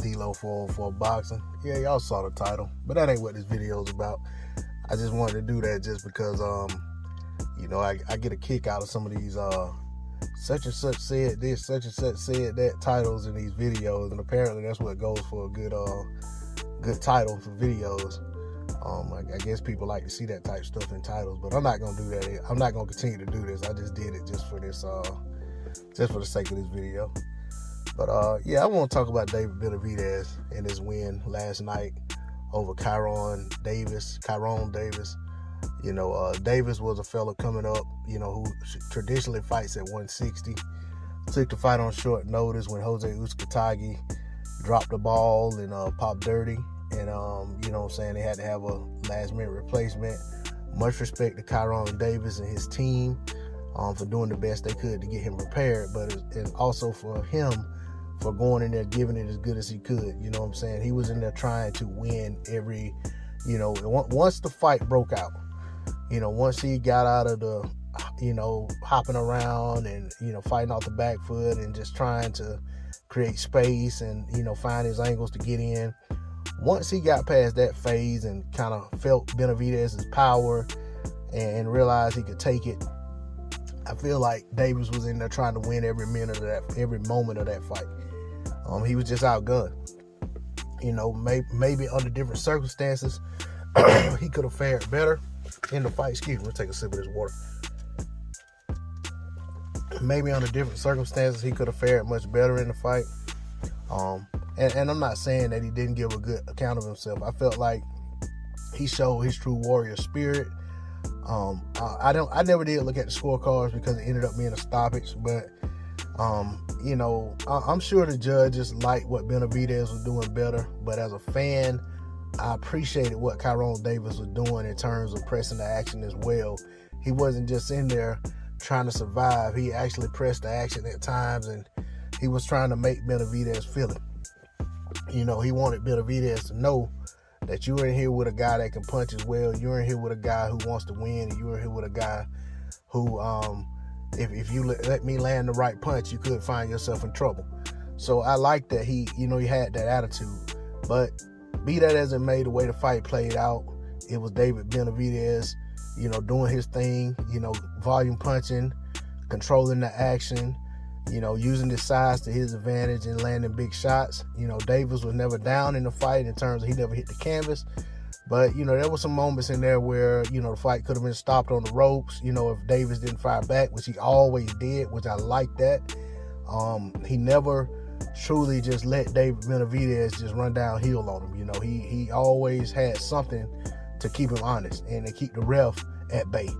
D-Lo for boxing. Yeah, y'all saw the title, but that ain't what this video is about. I just wanted to do that just because, I get a kick out of some of these such and such said this, such and such said that titles in these videos, and apparently that's what goes for a good title for videos. I guess people like to see that type of stuff in titles, but I'm not gonna do that. I'm not gonna continue to do this. I just did it just for this, just for the sake of this video. But I want to talk about David Benavidez and his win last night over Kyron Davis. Davis was a fella coming up, who traditionally fights at 160. Took the fight on short notice when Jose Uzcategui dropped the ball and popped dirty. And, they had to have a last-minute replacement. Much respect to Kyron Davis and his team for doing the best they could to get him prepared, and also for him for going in there giving it as good as he could. You know what I'm saying? He was in there trying to win every, once the fight broke out, once he got out of the, hopping around and, fighting off the back foot and just trying to create space and, find his angles to get in. Once he got past that phase and kind of felt Benavidez's power and realized he could take it, I feel like Davis was in there trying to win every moment of that fight. He was just outgunned. Maybe under different circumstances, he could have fared better in the fight. Excuse me, let's take a sip of this water. Maybe under different circumstances, he could have fared much better in the fight. And I'm not saying that he didn't give a good account of himself. I felt like he showed his true warrior spirit. I never did look at the scorecards because it ended up being a stoppage, but I'm sure the judges liked what Benavidez was doing better. But as a fan, I appreciated what Kyron Davis was doing in terms of pressing the action as well. He wasn't just in there trying to survive. He actually pressed the action at times, and he was trying to make Benavidez feel it. He wanted Benavidez to know that you're in here with a guy that can punch as well. You're in here with a guy who wants to win, and you're in here with a guy who, if you let me land the right punch, you could find yourself in trouble. So I like that he had that attitude. But be that as it may, the way the fight played out, it was David Benavidez, doing his thing, volume punching, controlling the action, using his size to his advantage and landing big shots. Davis was never down in the fight in terms of he never hit the canvas. But, there were some moments in there where, the fight could have been stopped on the ropes, if Davis didn't fire back, which he always did, which I like that. He never truly just let David Benavidez just run downhill on him. He always had something to keep him honest and to keep the ref at bay.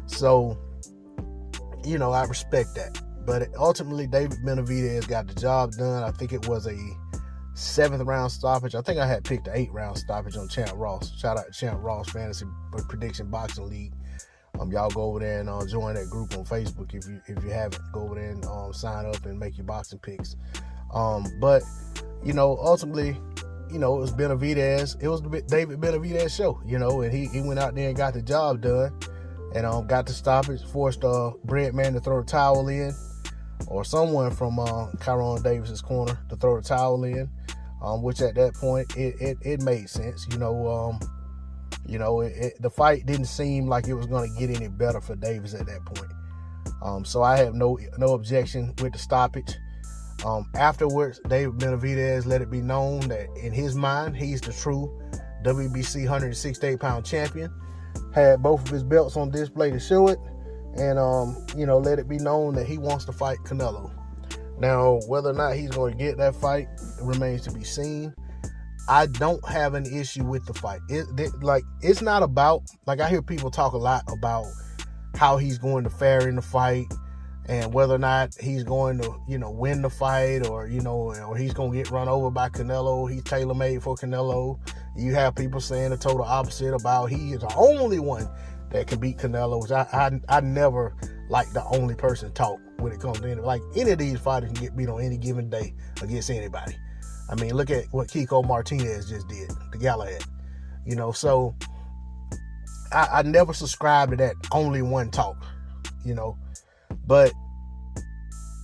So, I respect that. But ultimately, David Benavidez got the job done. I think it was a 7th round stoppage. I think I had picked the 8th round stoppage on Champ Ross. Shout out to Champ Ross Fantasy Prediction Boxing League. Y'all go over there and join that group on Facebook if you haven't. Go over there and sign up and make your boxing picks. But ultimately, it was Benavidez. It was the David Benavidez show. And he went out there and got the job done. And got the stoppage, forced Breadman to throw the towel in, or someone from Kyron Davis's corner to throw the towel in, which at that point it made sense. The fight didn't seem like it was going to get any better for Davis at that point. So I have no objection with the stoppage. Afterwards, David Benavidez let it be known that in his mind, he's the true WBC 168-pound champion. Had both of his belts on display to show it, and let it be known that he wants to fight Canelo. Now, whether or not he's going to get that fight remains to be seen. I don't have an issue with the fight. It's not about, I hear people talk a lot about how he's going to fare in the fight and whether or not he's going to, win the fight or he's going to get run over by Canelo. He's tailor-made for Canelo. You have people saying the total opposite about he is the only one that can beat Canelo, which I never like the only person talk when it comes to any of these fighters can get beat on any given day against anybody. I mean, look at what Kiko Martinez just did to Galahad. So I never subscribe to that only one talk, But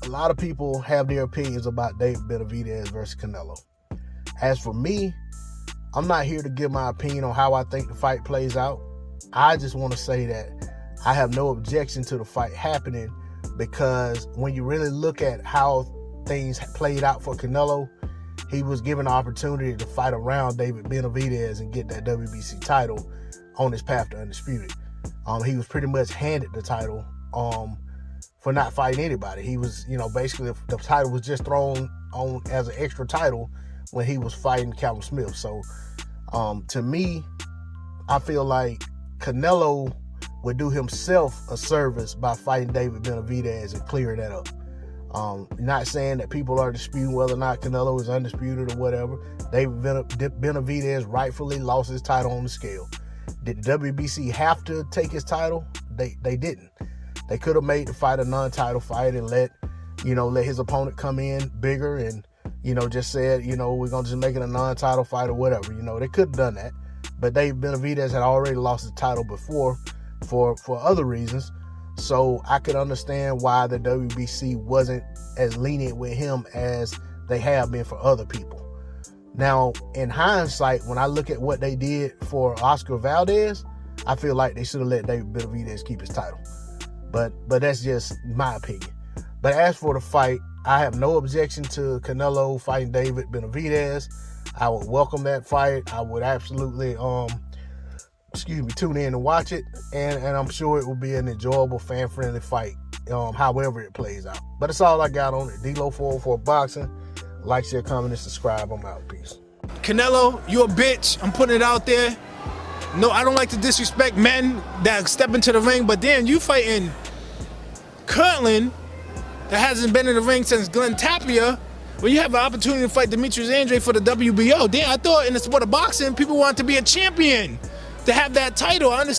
a lot of people have their opinions about David Benavidez versus Canelo. As for me, I'm not here to give my opinion on how I think the fight plays out. I just want to say that I have no objection to the fight happening, because when you really look at how things played out for Canelo, he was given the opportunity to fight around David Benavidez and get that WBC title on his path to undisputed. He was pretty much handed the title for not fighting anybody. He was, basically the title was just thrown on as an extra title when he was fighting Callum Smith. So to me, I feel like Canelo would do himself a service by fighting David Benavidez and clearing that up. Not saying that people are disputing whether or not Canelo is undisputed or whatever. David Benavidez rightfully lost his title on the scale. Did the WBC have to take his title? They didn't. They could have made the fight a non-title fight and let his opponent come in bigger and, just said, we're going to just make it a non-title fight or whatever. They could have done that. But David Benavidez had already lost his title before for other reasons. So I could understand why the WBC wasn't as lenient with him as they have been for other people. Now, in hindsight, when I look at what they did for Oscar Valdez, I feel like they should have let David Benavidez keep his title. But that's just my opinion. But as for the fight, I have no objection to Canelo fighting David Benavidez. I would welcome that fight. I would absolutely tune in and watch it, and I'm sure it will be an enjoyable, fan-friendly fight, however it plays out. But that's all I got on it. D-Lo 404 Boxing. Like, share, comment, and subscribe. I'm out. Peace. Canelo, you a bitch. I'm putting it out there. No, I don't like to disrespect men that step into the ring, but then you fighting Kirtland that hasn't been in the ring since Glenn Tapia, when you have an opportunity to fight Demetrius Andrade for the WBO. Then I thought in the sport of boxing, people want to be a champion, to have that title. I understand.